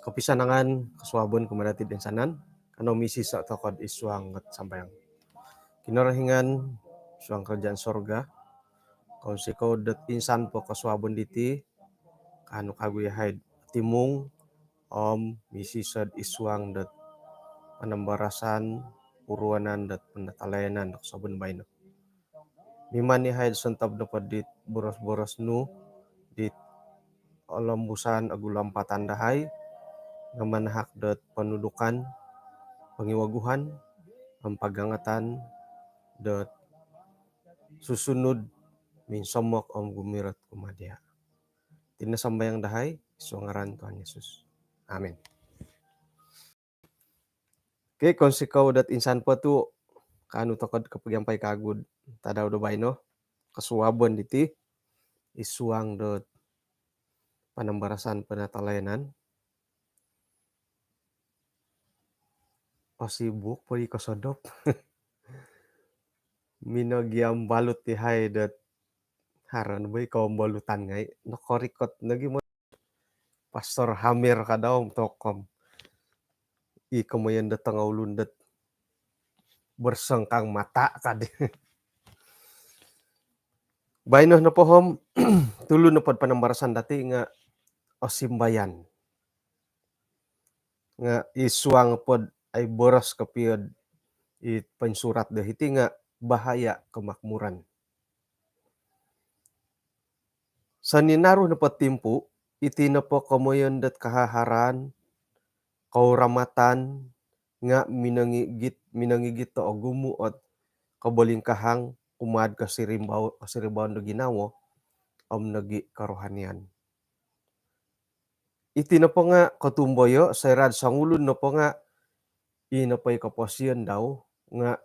Kapisanangan kasuabon kumadati densanan kano misi sa tokod isuang ngat sambayang. Kinarahingan suang kerjaan sorga kau siko det insan po kasuabon diti kanu kaguyahaid timung om misi sad isuang det panambarasan uruanan dat pendatalayanan kasuabon baino. Miman ni haid sentab dapat dit boros-boros nu dit olambusan agulampatan dahay ngamanahak dat pendudukan pengiwaguhan pagangatan dat susunod min somok om gumirat kumadia. Tina sambayang dahay suangaran Tuhan Yesus. Amin. Oke, konsikau dat insan po tu kanu tokod kapagyambay kagud tadaw do bayno kasuabon diti isuang dat panambarasan penatalayanan pasibuk pari kasodop minogiam balut ti hay dat haran bay kaum balutan ngay nakorikot nagi mo Pastor Hamir kadaom tokom i kamayan datang ulun dat bersengkang mata kadi bayno na pohom tulo na pod panambarasan dati nga osimbayan nga isuang pod ay boros kapiod it pansurat dahiti nga bahaya kemakmuran. Sa ninaro na patimpu, iti na po kamoyon dat kahaharan, kauramatan, nga minangigit to o gumuot kabalingkahang umad kasiribaw na ginawo om nagi karohanian. Iti na po nga katumboyo sa irad sangulun na po nga inapay kaposyon daw nga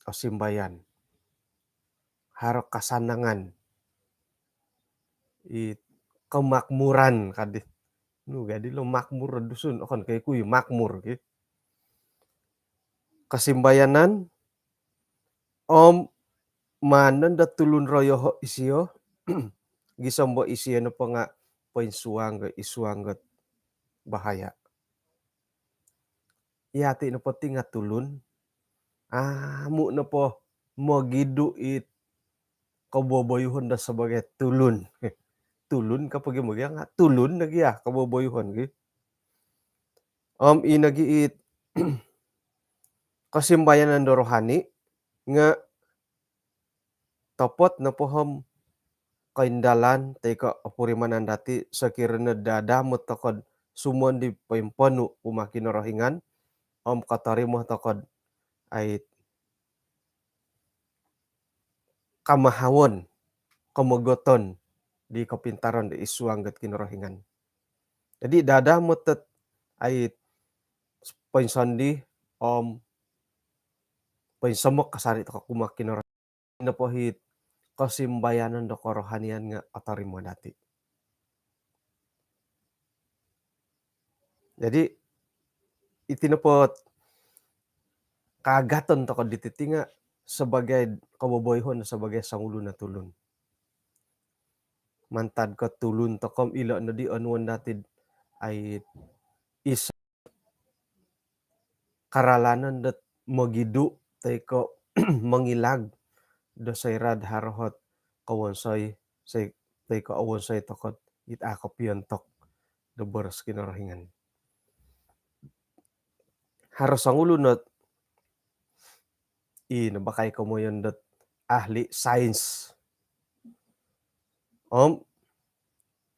kasimbayan. Harap kasanangan kemakmuran kadi. Nu gadi lo makmur dusun akan kay kuy makmur ki. Kasimbayanan om manan da tulun royo isiyo gisombo isiyo na po nga isuang bahaya. Iyati na po tinga tulun. Amu na po magidu it kaboboyuhon da sebagai tulun. Tulun kapag imagya nga tulun nagya kaboboyuhon gi. Inagi it kasimbayanan do rohani nga topot na pohom kaindalan teka apurimanan dati sakirana dadamot tokod sumon di paimponu umakin rohingan om katarimo tokod ay kamahawon kamogoton di kapintaran di isuang gat kinorohingan. Jadi dadamot tet ay painsandi om painsamok kasari to kumakin rohingan na pohit kasimbayanan do korohanian nga atarimo dati. Jadi itinapot kagaton to diti nga sebagai kaboboyhon sebagai sangulo na tulun. Mantad ka tulun to kom ilo na di anuan dati ay isa karalanan dat magidu tay ko mangilag do sayrad harohot kawonsay say tay ko awonsay tokot it akapiontok do boros kinorohingan. Haros sangulo not nabakay ko mo yun dat ahli science.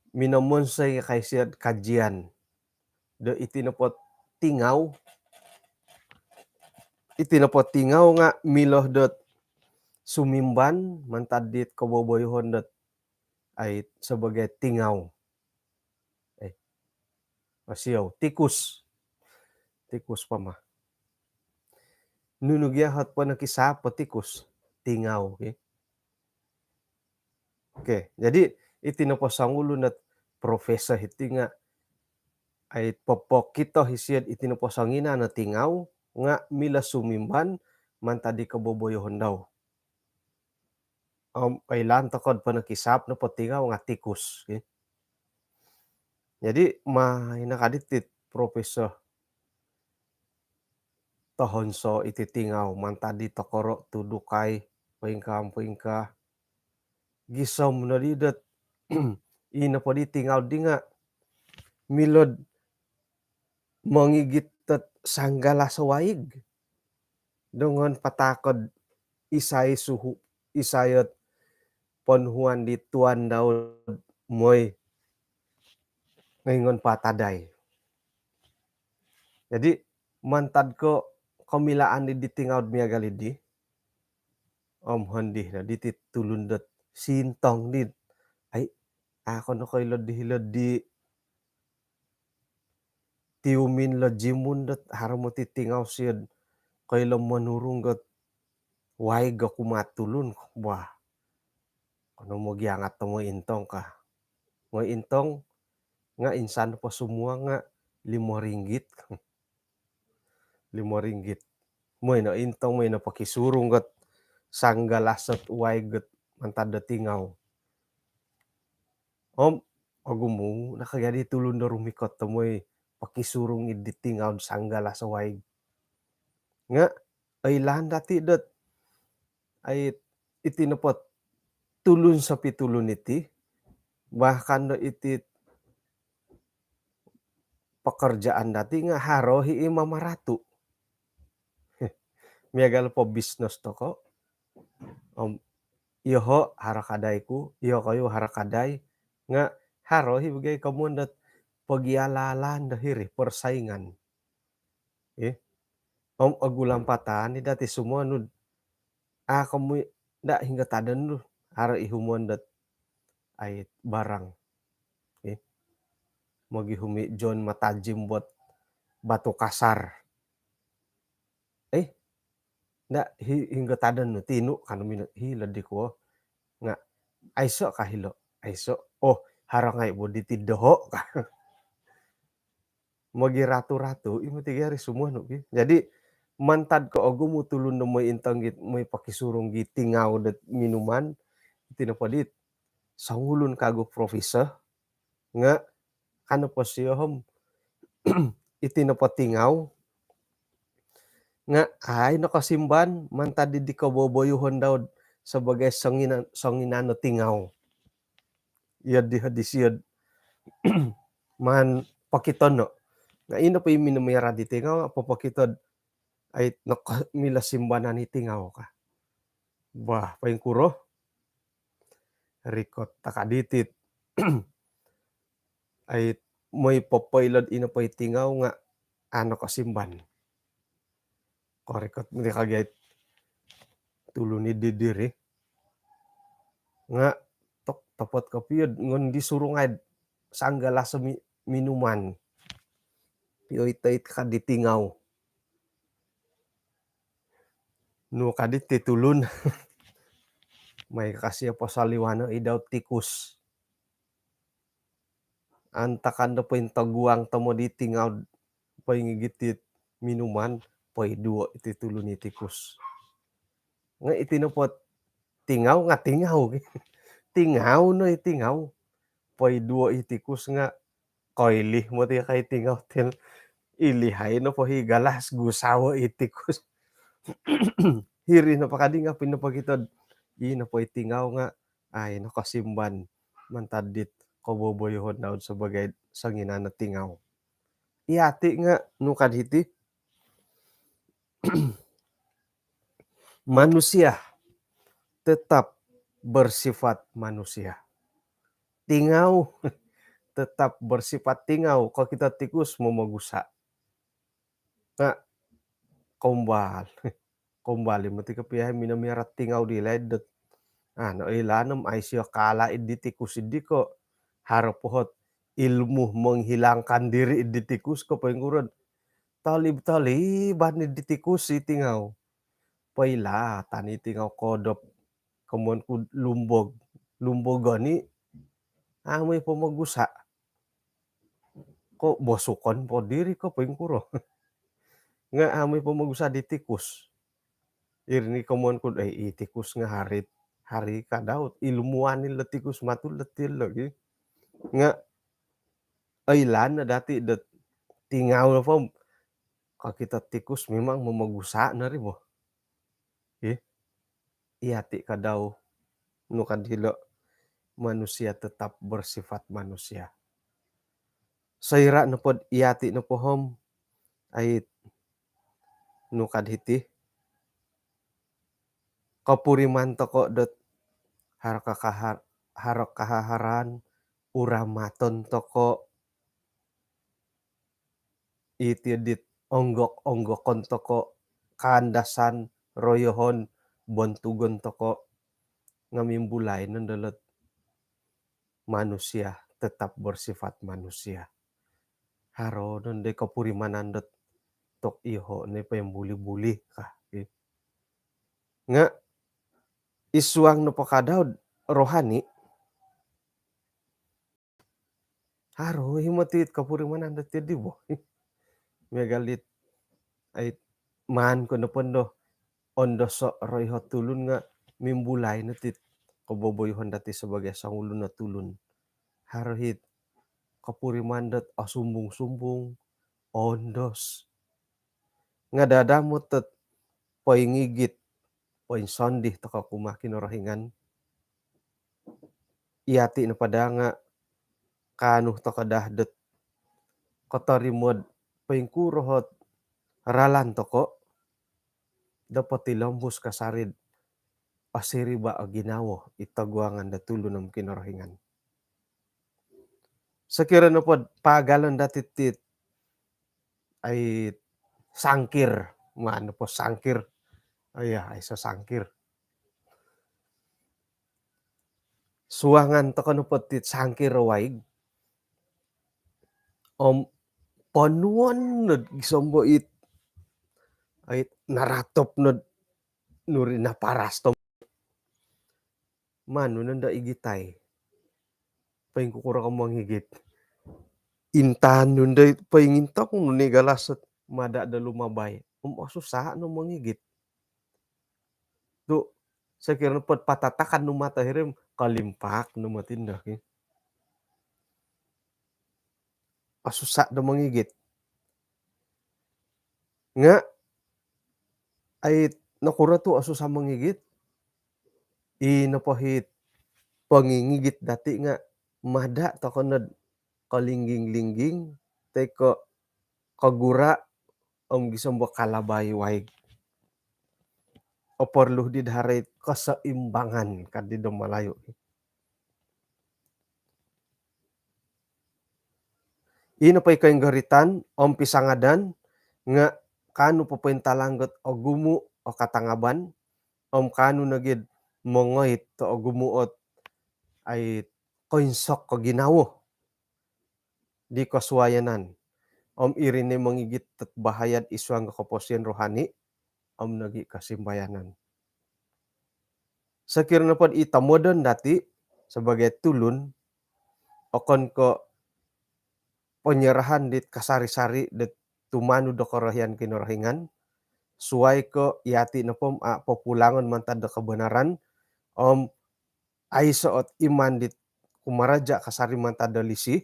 Minamonsay kay siyad kajian. Do itinapot tingaw nga miloh dot sumimban mantadit kaboboyhon dot ay sebagai tingaw. Masiyaw, tikus pa ma. Nunugyahat pa nakisa tikus, tingaw. Okay, jadi itinapasangulo na profesa hiti nga ay popokito hisiyad itinapasangina na tingaw nga mila sumimban mantadi kaboboyohon daw. kailan tokod panakisap na patingaw nga tikus, jadi may nakadit Propesor Tohonso iti tingaw mantadi tokoro tudukay paingka gisom na didet ina padi tingaw di nga milod mangigitet sanggala sa waig dongon patakod isay suhu isayat ponhuan di tuan daud moy ngaingon pataday. Jadi mantad ko kamilaan di tingaw miagal idi handih na diti tulundet sintong dit ay ako no koy hilod di tiumin la jimundet haramo ti tingaw siyad kayla manurungget waig a kumatulon wah kuno mo giangat to mo intong ka. Mo intong nga insan pa semua nga ₱5, ₱5. Moy na intong moy na pakisurong ket sanggalasat waig ket mantad da tingaw. Agumo nakagadi tulon da rumikot to moy pakisurong idi tingaw sanggala sa waig. Nga aylan dati det ay iti napot tulon sa pitulon iti bahkan no iti pekerjaan dati nga haro hii mamaratu. Miagal po bisnes to ko, iho harakadayku, iho kayo harakaday nga haro ibigay kamundat pagyalalan dahiri persaingan. Agulampatan ni dati sumonod kamoy da hingga taden lu hara ihumondat ay barang. Magihumi John matajim buat batu kasar. Da hingga taden no tinu kanu minut hilad di ko nga aiso kahilo aiso harangay mo diti doho ka magiratu-ratu imo ti gari sumuano jadi mantad ko mo tulon no moy intang git moy pakisurong gitingaw det minuman iti napadit sangulon kago propesa nga ano pa siyom iti napatingaw nga ay nakasimban mantad di kaboboyohon daw sebagai sanginano tingaw. Iyad di hadisiyad man pakiton no nga ino pa minumira di tingaw papakitod ay mila simbanan ni tingaw ka. Bah paingkuro rikot takaditit ay may papailad ino pa'y tingaw nga ano kasimban. Korikot mi kagayat tulon ni didiri nga tapat kapiyad ngon di surungad sanggala sa minuman. Piyoy tait kaditingaw. No kadit ti tulon may kasi pasaliwano idaw tikus. Antakan da pa'y taguang tamo di tingaw paingigitit minuman pa'y duo iti tulon ni tikus. Nga iti napot tingaw nga tingaw tingaw no itingaw pa'y duo iti tikus nga koylih mo ti kay tingaw ten ilihay no pahigalas gusawa iti tikus. Hiri napakadi nga pinapakitod ino pa'y tingaw nga ay nakasimban mantad dit kaboboyohon daw sebagai sanginana tingaw. Iyati nga no kaditi manusia tetap bersifat manusia. Tingaw tetap bersifat tingaw kalau kita tikus mau magusa. Nga kumbali mo ti kapiyahe minamirat tingaw di leddet. No ilanam ay siya kala idi tikus idi ko harap pohot ilmu menghilangkan diri idi tikus ko paingurad talib-taliban idi tikus itingaw. Paila tani tingaw kodop kemuan ku lumbog gani amoy pamagusa ko bosukon po diri ko paingkuro nga amoy pamagusa di tikus irni kemuan ku ay itikus nga harit hari kadaot ilmuwan ni letikus matu letil lagi nga ailan na dati det tingaw na po kakita tikus memang mamagusa na rin mo. Eh, iyati kadaw no kadilo manusia tetap bersifat manusia. Saira na pod iyati na pohom ay no kadhiti kapuriman toko det harok kahaharan uramaton toko iti dit onggok-onggokon toko kaandasan royohon bontugon toko ngamimbulay nandalat manusia tetap bersifat manusia. Haro nonde kapurimanandet tok iho ne payambuli-buli kah nga isuang no pakadaw rohani haro himatit kapurimanandet ti dibo megalit ay man ko na pondo ondoso royho tulun nga mimbulay na tit kaboboyhon dati sebagai sangulo na tulun. Harohit kapurimandet asumbung-sumbung ondos nga dadamot tet paingigit poinsondih to kakumakin rohingan iyati na pada nga kanuh to kadahdet katarimod paingkurohot ralan toko dapat tilambus kasarid pasiri ba a ginawo itagwangan da tulon ng kinorohingan. Sakira na pod pagalon dati tit ay sangkir maano po sangkir ay sa sangkir. Suangan to kano pod tit sangkir waig panuan nod gisombo it ay naratop nod nuri naparas to mano nanda igitay paingkukura ka manghigit intahan nun day paingintak no ni galasat mada da lumabay asusa no manghigit do sakira no pod patatakan no mata hirim kalimpak no matindak asusa da manghigit nga ay nakura to asusa manghigit napahit pangingigit dati nga mada to kanad kalingging-lingging teko kagura gisombo kalabay waig perlu didharay kaseimbangan kadto malayo. Ino pay kainggaritan pisangadan nga kano papaintalanggot o gumu o katangaban kano na gid mongoit to o gumuot ay koinsok ko ginawo di kaswayanan irin ni manghigit tet bahayad isuang kaposyan rohani nagi kasimbayanan. Sakira na pod itamodon dati sebagai tulun okon ko penyerahan dit kasari-sari det tumanu do korohian kinorohingan suway ko iyati na pom populangon mantad da kebenaran ay soot iman dit kumaraja kasari mantad da lisi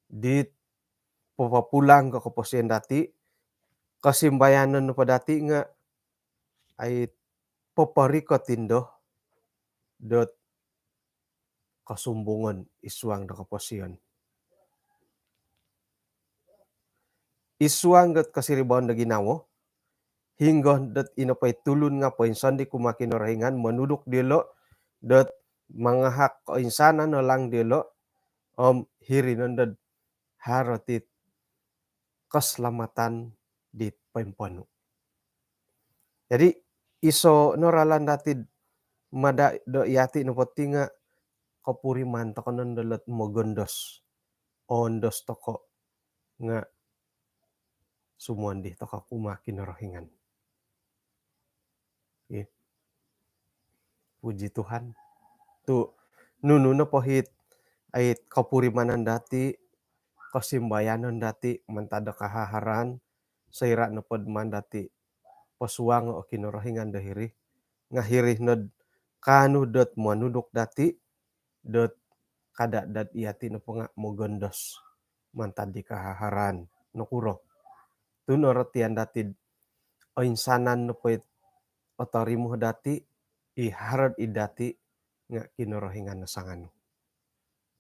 dit papapulang ko kaposyan dati kasimbayanan no padati nga ay paparikot tindo dot kasumbungan isuang da kaposyan. Isuang dot kasiribaon da ginawo hinggon dot inapay tulun nga poinsandi kumakinorohingan manudok dilo dot mangahak kainsanan no lang dilo hirinon dot haro tit keselamatan dit paimpano. Jadi iso noralan dati mada do iyati no poti nga kapuriman to kanon dalat magondos ondos toko nga sumuandi to kakumakinorohingan. Puji Tuhan tu nunu na pohit ay kapurimanan dati kasimbayanan dati mantada kahaharan saira na pod man dati pasuang o kinorohingan dahiri nga hirih nod kanu dot manuduk dati dot kada dat iati na po nga mogondos mantad di kahaharan no kuro. Tu no retian dati o insanan no puet otorimu dati iharod idati nga kinorohingan na sangano.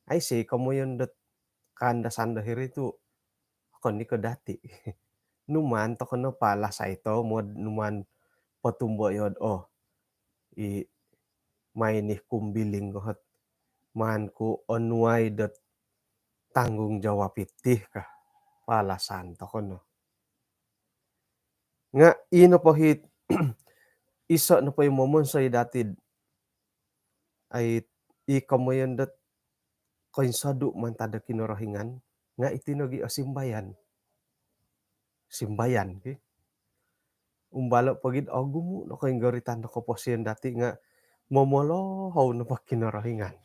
Ay si kamoyon dot kanda sanda hiri tu kon ni ko dati. Numan to kono pala sa ito mod numan patumbo yod i maynih kumbiling gohot manku onway dot tanggung jawab iti kah palasan to kono. Nga ino po hit iso no po momonsay datid ay ikamoyon dot kainsado man tada kinorohingan nga itinogi o simbayan. Simbayan ti umbalo pagid gumo no kainggaritan na kaposian dati nga momolohaw no pa kinorohingan.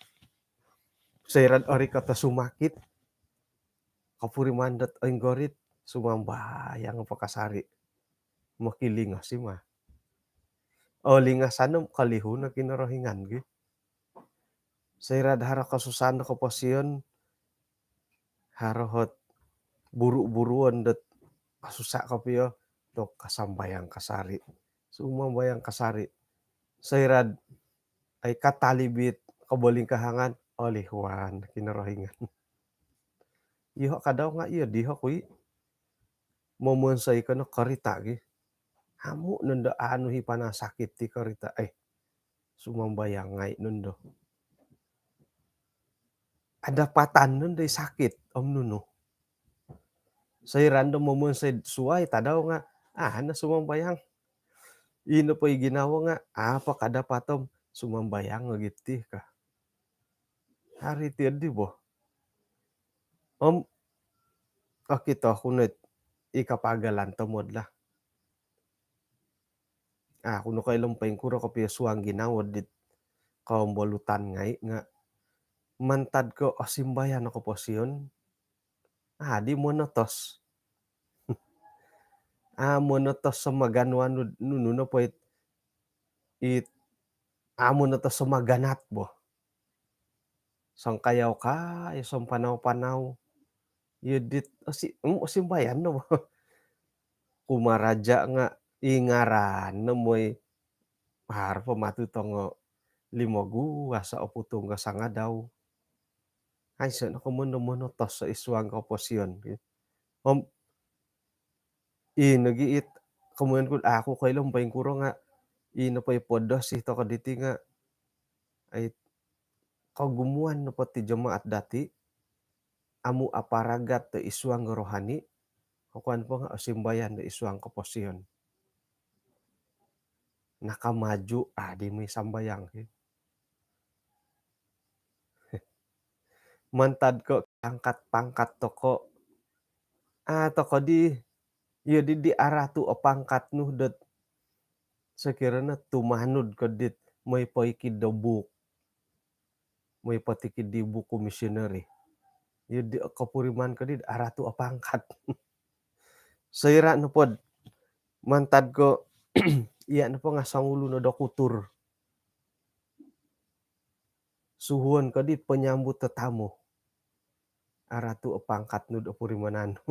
Sayrad ori kata sumakit kapuriman dat ainggorit sumambayang pakasari makilingas si ma. O lingasan no kalihun na kinorohingan gi. Sayrad hara kasusan na kaposian harohot buru-buruan dat kasusa kapiyo to kasambayang kasari. Sumambayang kasari. Sayrad ay katalibit kaboling kahangan olihuan kinorohingan. Iho kadaw nga iya diho kuy momonsay ka no karita gi. Amo nundo ano hi panasakit ti karita sumambayang ngay nundo. Adapatan nundo'y sakit nuno. Sayrando momonsay suway tadaw nga na sumambayang. Ino pa'y ginawa nga pakadapatom sumambayang agiti ka. Hari ti di bo. Kito kunit ikapagalan tomod la. Kuno kailang paingkuro kapiyo suwang ginawad dit kaumbolutan ngay nga mantad ko simbayan ako posyon. Di monotos. Monotos sa maganwan nuno po monotos sa maganat bo. Sangkayaw ka, isang panaw-panaw. Yudit simbayan no. Kumaraja nga ingaran no mo'y harpa matutongo 5 sa o 7 ka sanga daw. Ay sen ako monotos sa iswang kaposyon. Nagiit kamuyan kun ako kailang paingkuro nga ino pa'y podos ito kaditi nga ay kagumuan no pati jamaat dati amu aparagat ti iswang rohani kuan po nga simbayan ti iswang kaposyon. Nakamaju di may sambayang. Mantad ko pangkat-pangkat toko. Toko di aratu o pangkat no dot sakirana tumanod ko dit may paikid daw buk. May patikid di buku missionary. Di kapuriman ko dit aratu a pangkat. Sayra no pod mantad ko iya na po nga sangulo no dokutur. Suhuan ko dit panyambut tatamu. Aratu a pangkat no purimanano.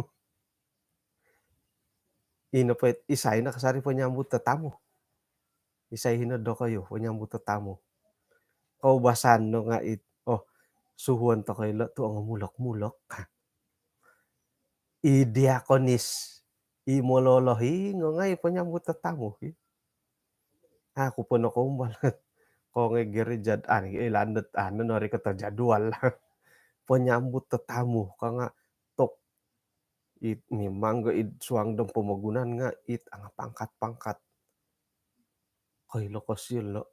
Ino pa isay na kasari panyambut tatamu. Isay hinado kayo panyambut tatamu. Kaubasan no nga suhuan to kayo to ang mulok-mulok. Diakonis imololohi ngay panyambut tatamu. Ako po na kumbalat. Ko nga girijad ilandat nari ka jadwal. Panyambut tatamu ka nga tok ni mangga suang dong pamagunan nga ang pangkat-pangkat. Kay lokasyon lo.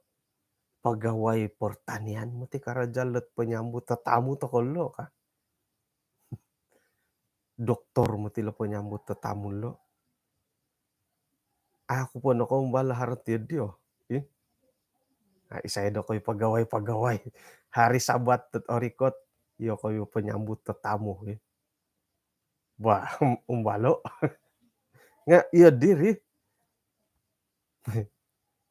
Pagaway portanian mo ti karajalot panyambut tatamu to kollo ka. Doktor mo ti lo panyambut tatamu lo. Ako po na kumbala harot yun. Isay do ko'y pagaway. Hari Sabat at orikot, iyo ko'y panyambut tatamu. Umbalo. Nga iya diri.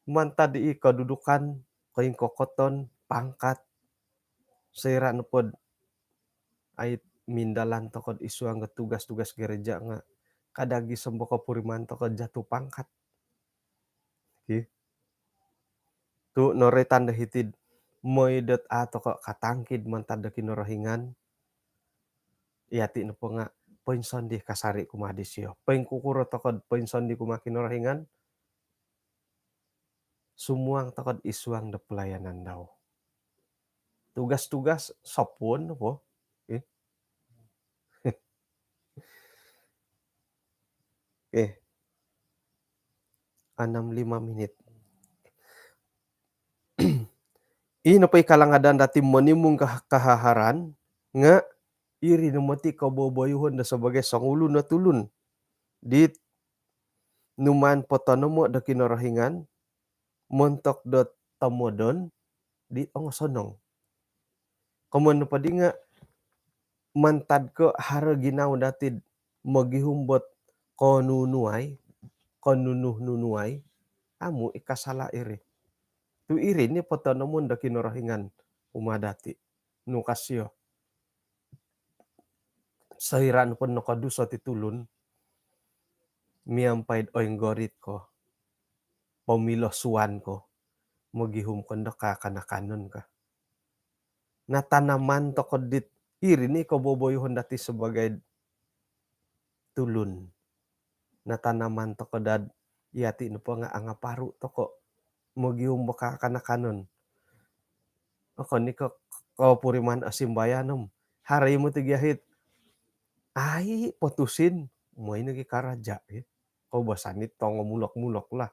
Mantad kadudukan koing kokoton, pangkat, saira nu pod ait mindalan tokod isu angga tugas-tugas gereja nga kadagi sembo kapuriman tokod jatuh pangkat, ieu. Tu nore tanda hitid moedet atau katangkid man tanda kinorohingan, iati nu ponga poin sondi kasari kumaha disio. Poin kukuro tokod poin sondi kumaha kinorohingan, sumuang tokod isuang da pelayanan dau. Tugas-tugas sopun po, ih. Eh, 65 menit. Ih napay kalangadan dati monimong kahaharan nga iri nu mati kaboboyhon da sebagai sangulo na tulun di numan potonomo da kinorohingan montok dot tamodon di ongosonong. Komo nu padi nga mantad ko hara ginaw datid magihumbot konunuay, konunuh-nunuay, amu ikasala iri. Tu iri ni potonomon da kinorohingan umadati nu kasio. Sairan pun no kaduso ti tulun miampaid oenggorit ko, pamiloh suan ko, magihum kon da kakanakanon ka. Na tanaman tokod dit iri ni kaboboyhon dati sebagai tulun. Na tanaman tokodad iati nu po nga angaparu toko magihum bo kakanakanon. Oko ni kapuriman asimbayanom haray mo ti giyahit ai putusin moy nagi karaja eh. Basanit tongo mulok-mulok lah.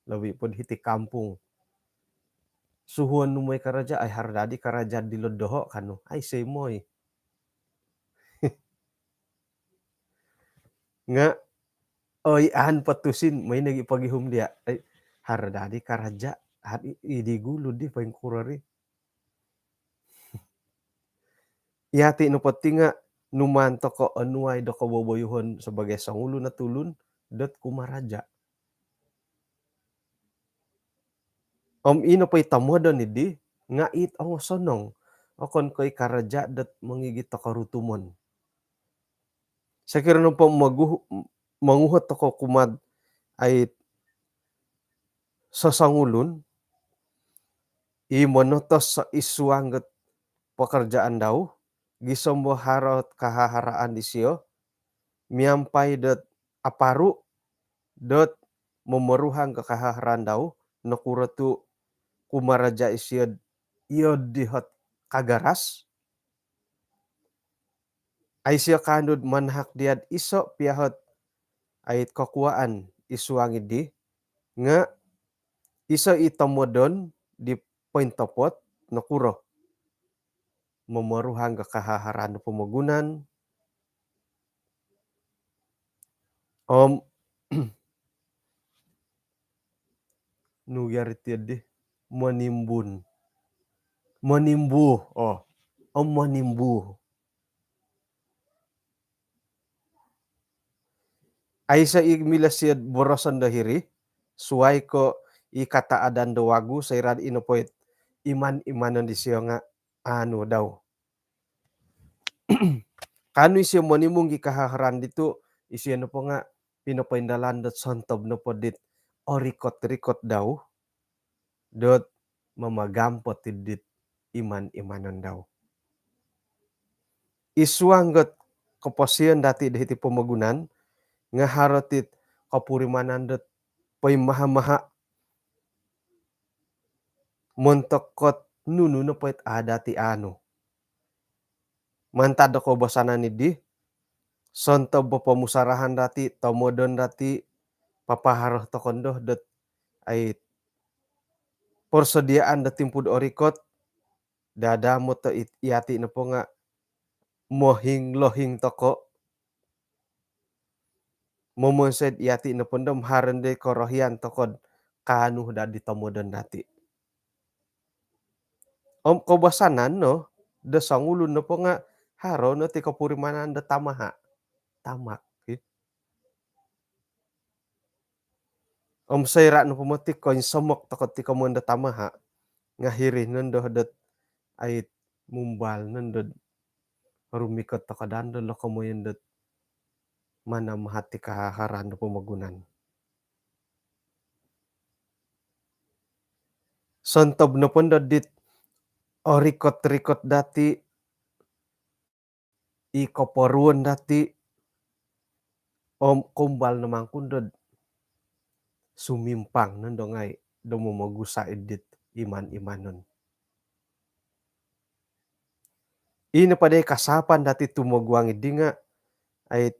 Labi pod hiti kampung. Suhuan nu moy karaja ay hardadi karaja di lodoho kanu. Ay say moy. Nga oy an patusin may nagi pagihum dia. Ay hardadi karaja hadi idigulod di paing kurari. Iati nu pati nga numan toko anuay da kaboboyhon sebagai sangulo na tulun dot kumaraja. Om ino pa'y tamodon idi nga it ongosonong okon ko'y karaja dat mangigit ta karutumon. Sakira no po manguhot ako kumad ay sasangulon monotos sa isuangget pekerjaan daw gisombo harot kahaharaan disio miampai dot aparu dot memeruhang kakaharan daw nakuro tu kumaraja isiod iod dihot kagaras ay siya kanod manhak diad iso piahot ait kakuaan isuangid di nga iso itomodon di poin topot nakuro memeruhang kakaharan pemagunan om nugyari tiad di menimbuh om menimbuh ay sa imilasyad borosan dahiri suway ko ikataadan do wagu sa irad inopoit iman-imanon di siya nga ano daw. Kano isya monimong gikahaharan dito isya no po nga pinapaindalan dot sontob no po dit orikot-rikot daw dot mamagampot dit iman-imanon daw. Isuanggot kapasiyan dati dahiti pamagunan nga harotit kapurimanan dot pay maha-maha montokot nunu no poit adati ano. Mantad ako basanan ni di sontob pamusarahan dati tomodon dati papaharoh tokondo dot ay persediaan da timpud orikot dadamo to iati na po nga mohing-lohing toko momonsed iati na pondom harende korohian tokod kanu dadi tomodon dati. Om kabasanan no da sangulon na po nga haro no ti kapurimanan da tamaha. Tamak. Om sayra no pumatik ko somok takot ti kamon da tamaha ngahiri nendo hadat ait mumbal nendo rumikot to kadando lo kamoyendet manam hati kahaharan do pamagunan. Sontob no pon dit orikot-rikot dati i koporuan dati om kumbal na mangkundod sumimpang nando ngai do momogusa edit iman-imanon. Ina paday kasapan dati tumagwang idi nga ay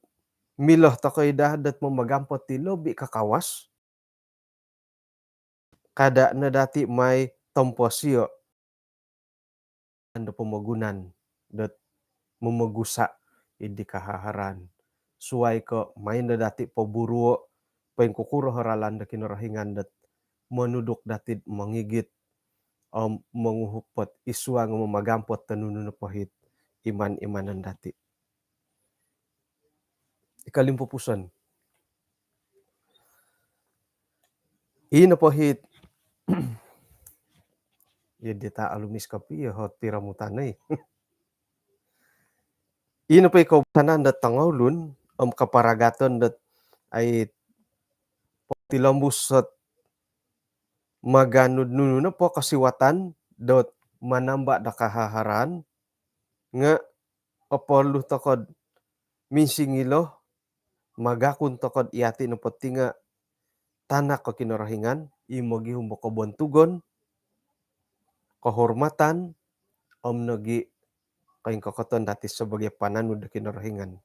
miloh to koy dadat mo magampot ti lobi kakawas kada na dati may tomposyo ando pamagunan dot momogusa idi kahaharan. Suway ko may na dati paburuo pengkukuro haralan da kinarahingan dat manudok datid mangigit manguhupot iswa nga mamagampot tanuno na pahit iman-imanan dati. Ikalimpupusan. Ina pahit yadita alumis kapi hot piramutanay. Ina pa ikaw tanan dat tangawlun kaparagaton dat ay tilambus at maganud nuno na po kasiwatan dot manamba da kahaharan nga apolu tokod minsingilo magakun tokod iati no pati nga tanak ko kinarahingan imo gihum kabontugon kahormatan nagi kaing kokoton dati sebagai pananud da kinarahingan.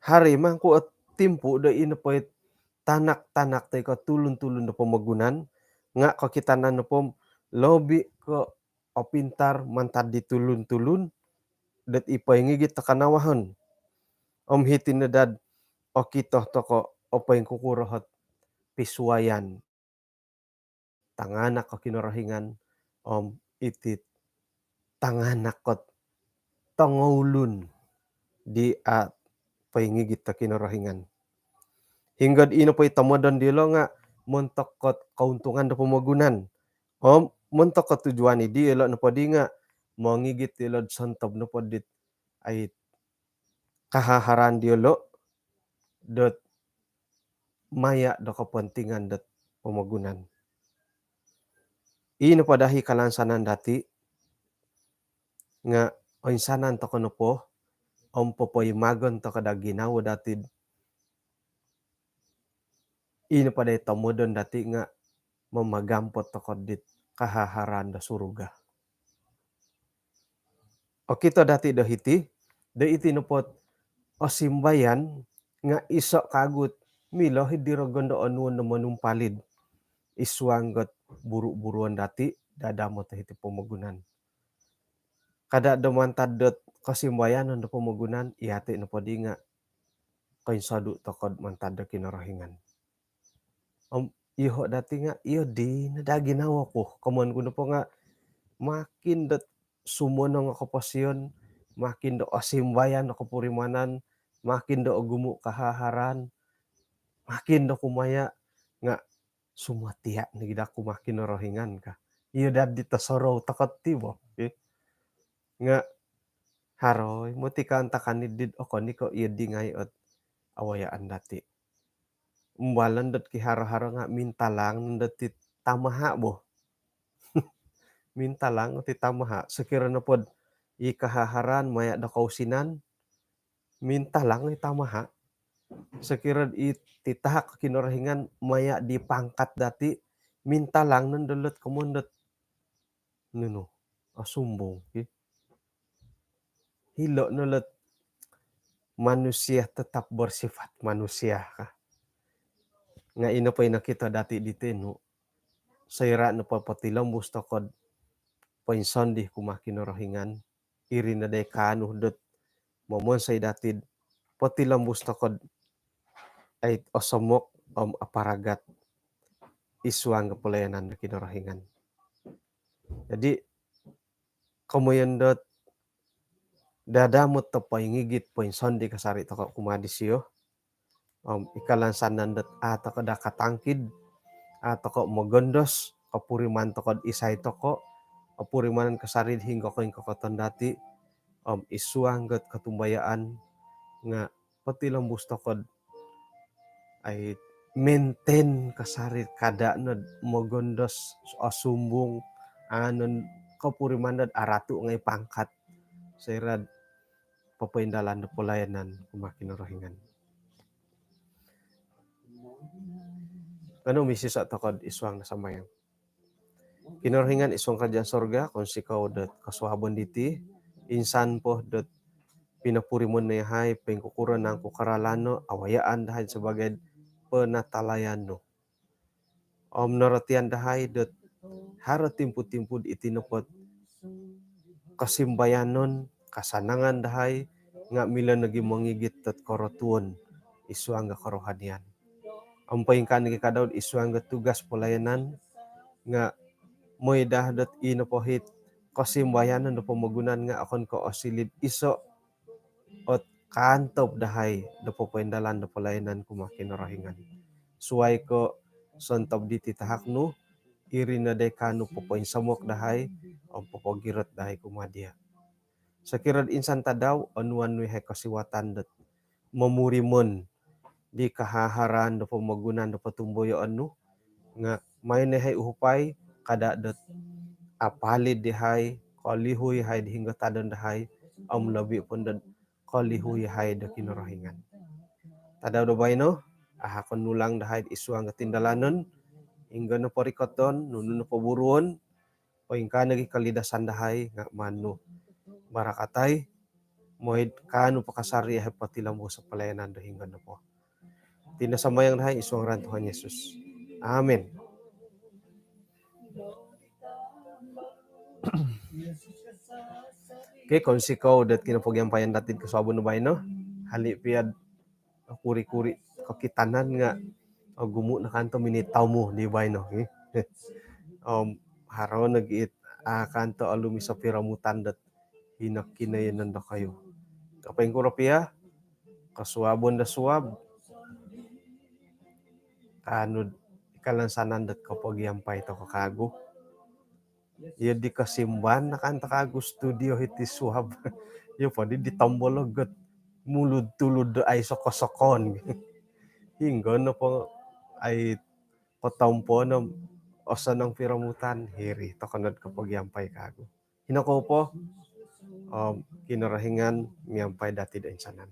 Hari mangku at timpu da ina pait tanak-tanak tay ka tulun-tulun da pamagunan nga kakitanan na pom lobi ko o pintar mantad di tulun-tulun dat ipaingigit ta kanawahan hitin na dad o kitoh to ko o paing kukurohot pisuayan tanganak ko kinarahingan iti tanganak kot tangawlun di paingigit ta kinarahingan. Hinggad ino pa'y tamadan dilo nga montok kot kauntungan da pamagunan. Montok kot tujuan idi elo na padi nga mangigit ilod santob no podit ay kahaharan diolo dot maya do kapentingan dat pamagunan. Ino padahi kalansanan dati nga insanan to kono po popoymagon to kada ginawa datid ino paday tamodon dati nga mamagampot to kodit kahaharan da suruga. O kito dati do hiti da iti nupot o simbayan nga iso kagut milo hidirogon do anuan na manumpalid iswanggot buru-buruan dati dadamo ta hiti pamagunan. Kada dumantad dot kasimbayan do pamagunan iati no padi nga kainsadu tokod mantad da kinarahingan. Iho dati nga iyo di nadaginawa ko kaman kuno po nga makin dat sumono nga kapasyon makin do asimbayan na kapurimanan makin do gumu kahaharan makin do kumaya nga sumatia ni gid ako makin narahingan ka. Iyo dadi tasaraw takat ti mo. Nga haroy muti kanta kanidid ako niko iyo di ngay at awayaan dati. Umbalan dat ki haro-haro nga mintalang dat ti tamaha bo. Mintalang ti tamaha sekira na pod ikahaharan maya da kausinan mintalang ti tamaha sekira ititahak kinarahingan maya di pangkat dati mintalang nandolot kamondat nuno asumbong hilo nolot manusia tetap bersifat manusia ka. Nga ino pa'y nakita dati dito no sayra no papatilambos tokod painsandi kumakinarahingan iri na day kano dot mamonsay datid patilambos tokod ay osomok aparagat iswang pelayanan na kinarahingan. Jadi kamoyan dot dadamot to paingigit painsandi kasari to kumadisiyo ikalansanan dat ato kada katangkid ato ko magondos kapuriman tokod isay toko, kapurimanan kasarid hingga ko koton dati, isuangget katumbayaan nga pati lembus tokod ay maintain kasarid kada nad mogondos sumbong anon kapurimanad aratu ngay pangkat sayrad papaindalan da pelayanan kumakinarahingan. Ano misis at tokod iswang na samayang. Kinarahingan iswang kadyan sorga kung sikaw dat kasuhabon diti insan po dat pinapuri mo na yahay pengkukuran ng kukaralano awayaan dahay sebagai penatalayan no. Naratian dahay dat hara timpu-timpu itinupot kasimbayanon kasanangan dahay nga mila naging mangigit at korotuon iswang nga karohanian. Ang paingkan ni kadaw iswang nga tugas pelayanan nga moy dahdat inapohit kasimbayanon na pamagunan nga akon ko osilid iso at kantop dahay da papaindalan da pelayanan kumakinarahingan. Suway ko sontob diti tahakno iri na day kano papain samok dahay ang papagirot dahay kumadia. Sa kirad insan tadaw anuan wi hay kasiwatan dat mamurimon di kahaharan da pamagunan da patumboyo ano nga may hay uhupay kada dat apalid dihay kalihoy hay hingga tadan dahay am labi pun dat kalihoy hay da kinarahingan. Tadaw do bayno ahakon nulang dahay iswang tindalanon hingga no parikoton nuno no paburuon o hingga nagi kalidasan dahay nga mano barakatay moid kano pakasari hay patilambo sa pelayanan do hingga no po. Tinasamayang dahay iswang ran Tuhan Yesus. Amen. Okay, kung sikaw dat kinapagyampayan datin kasabon no bayno hali piyad kuri-kuri kakitanan nga gumo na kanto minitaw mo di bayno. Haraw nag-iit kanto alumi sa piramutan dat hinakinayanan da kayo. Kapag ko rapiya kasuabon da suwab kanod ikalansanan dat kapag yampay to kakago. Iya di kasimban nakanta kago studio hiti suwab. Iya pa di tambologot mulud tulud ay sokosokon. Hingga na po ay patampo na osa ng piramutan hiri takanad kapag yampay kago. Hinako po kinarahingan miyampay dati da insanan.